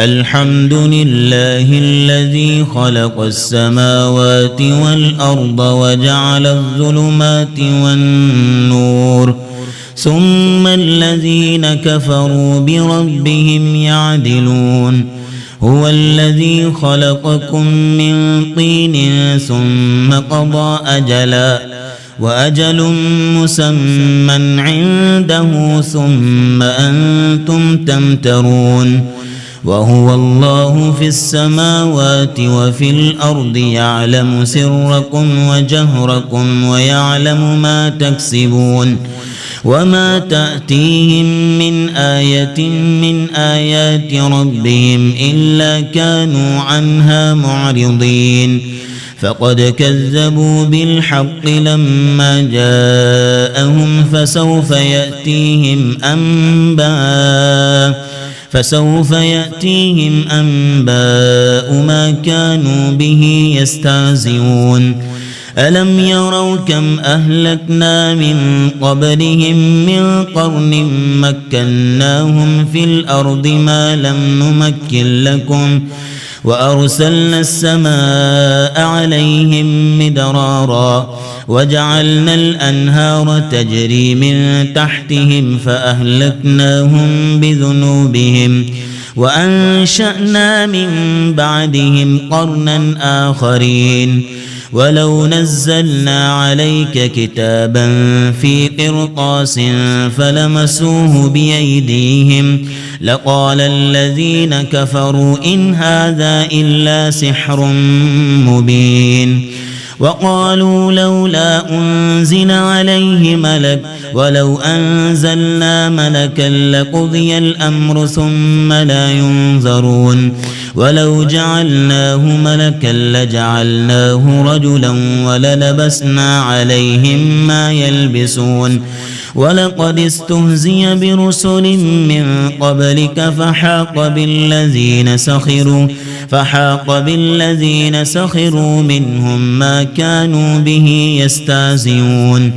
الحمد لله الذي خلق السماوات والأرض وجعل الظلمات والنور ثم الذين كفروا بربهم يعدلون هو الذي خلقكم من طين ثم قضى أجلا وأجل مسمى عنده ثم أنتم تمترون وهو الله في السماوات وفي الأرض يعلم سركم وجهركم ويعلم ما تكسبون وما تأتيهم من آية من آيات ربهم إلا كانوا عنها معرضين فقد كذبوا بالحق لما جاءهم فسوف يأتيهم أنباء ما كانوا به يستهزئون ألم يروا كم أهلكنا من قبلهم من قرن مكناهم في الأرض ما لم نمكن لكم وأرسلنا السماء عليهم مدرارا وجعلنا الأنهار تجري من تحتهم فأهلكناهم بذنوبهم وأنشأنا من بعدهم قرنا آخرين ولو نزلنا عليك كتابا في قرطاس فلمسوه بأيديهم لقال الذين كفروا إن هذا إلا سحر مبين وقالوا لولا أنزل عليه ملك ولو أنزلنا ملكا لقضي الأمر ثم لا ينظرون ولو جعلناه ملكا لجعلناه رجلا وللبسنا عليهم ما يلبسون ولقد استهزئ برسل من قبلك فحاق بالذين سخروا منهم ما كانوا به يستهزئون